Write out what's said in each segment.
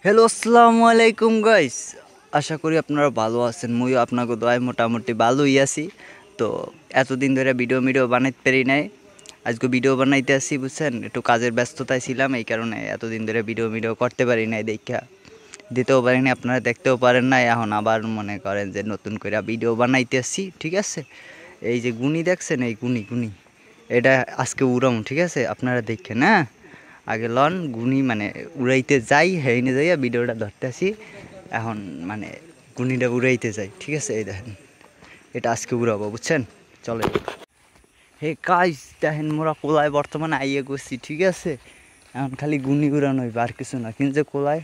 Hello আসসালামু আলাইকুম guys, আশা করি আপনারা ভালো আছেন। মুইও আপনাকে দোয়ায় মোটামুটি ভালোই আছি। তো এতদিন ধরে ভিডিও বানাইতে পারি নাই, আজকে ভিডিও বানাইতে আসি বুঝছেন। একটু কাজের ব্যস্ততায় ছিলাম, এই কারণে এতদিন ধরে ভিডিও করতে পারি নাই, দেখা দিতেও পারি না, আপনারা দেখতেও পারেন না। এখন আবার মনে করেন যে নতুন করে ভিডিও বানাইতে আসছি, ঠিক আছে। এই যে গুনি দেখছেন, এই গুনি গুনি এটা আজকে উড়াম, ঠিক আছে, আপনারা দেখেন। হ্যাঁ, আগে লন গুনি মানে উড়াইতে যাই, হেইনে যাইয়া ভিডিওটা ধরতে আসি। এখন মানে গুনিটা উড়াইতে যাই, ঠিক আছে। এই দেখেন, এটা আজকে উড়াবো বুঝছেন। চলে হে কাজ দেখেন, মোরা কোলায় বর্তমানে আইয়ে করছি, ঠিক আছে। এখন খালি গুনি উড়ানো হইবে, আর কিছু না। কিন্তু কোলায়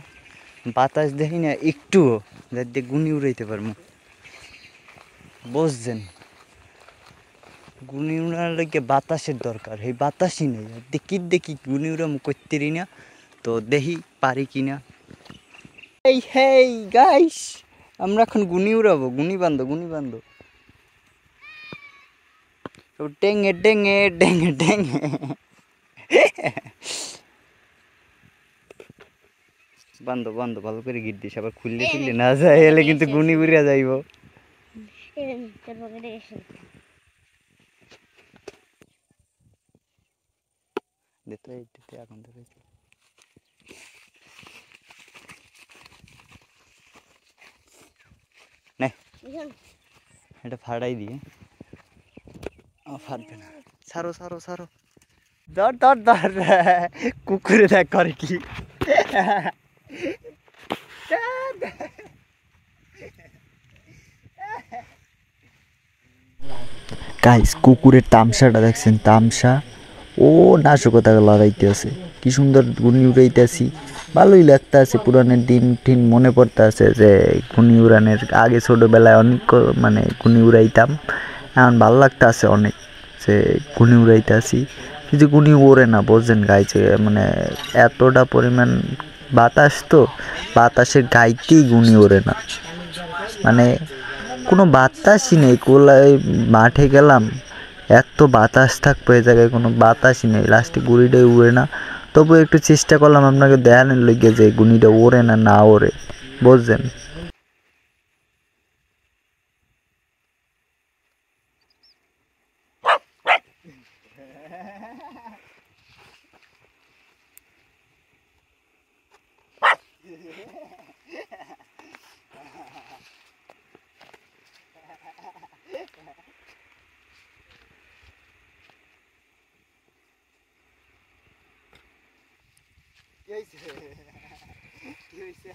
বাতাস দেখি না একটুও, যাতে গুনি উড়াইতে পারবো, বুঝছেন। গুনি উড়ানোর লাগে বাতাসের দরকার, এই বাতাসই নেই। দেখি গুনি উড়ামো করতেরি না, তো দেখি পারি কিনা। এই হেই গাইস, আমরা এখন গুনি উড়াবো। গুনি বান্ধব টেঙে টেঙে টেঙে টেঙে। বান্ধব ভালো করে গিট দিস, আবার খুললে না যায়, এলে কিন্তু গুনি উড়িয়া যাইব। এখন থেকে এটা ফাড়াই দিয়ে ফাটবে না। ছাড়ো ধর কুকুরে দেখ করে কি। গাইস, কুকুরের তামসাটা দেখছেন? তামসা ও নাশকতা লাগাইতে আছে, কি সুন্দর ঘূর্ণি উড়াইতে আছি। ভালোই লাগতে আছে, পুরানের দিন ঠিন মনে পড়তে আছে যে ঘূর্ণি উড়ানের আগে ছোটোবেলায় অনেক মানে ঘূর্ণি উড়াইতাম। এখন ভালো লাগতে আছে অনেক যে ঘূর্ণি উড়াইতে আসি। কিন্তু ঘূর্ণি ওড়ে না, বুঝছেন গাইছে, মানে এতটা পরিমাণ বাতাস, তো বাতাসের গাইতেই ঘূর্ণি ওড়ে না, মানে কোনো বাতাসই নেই। কোলায় মাঠে গেলাম, এত বাতাস থাকবে, এই জায়গায় কোনো বাতাসই নেই, লাস্টে গুড়িটাই উড়ে না। তবু একটু চেষ্টা করলাম আপনাকে দেখানোর লেগে যে গুনিটা ওড়ে না ওড়ে, বুঝছেন। কি হয়েছে?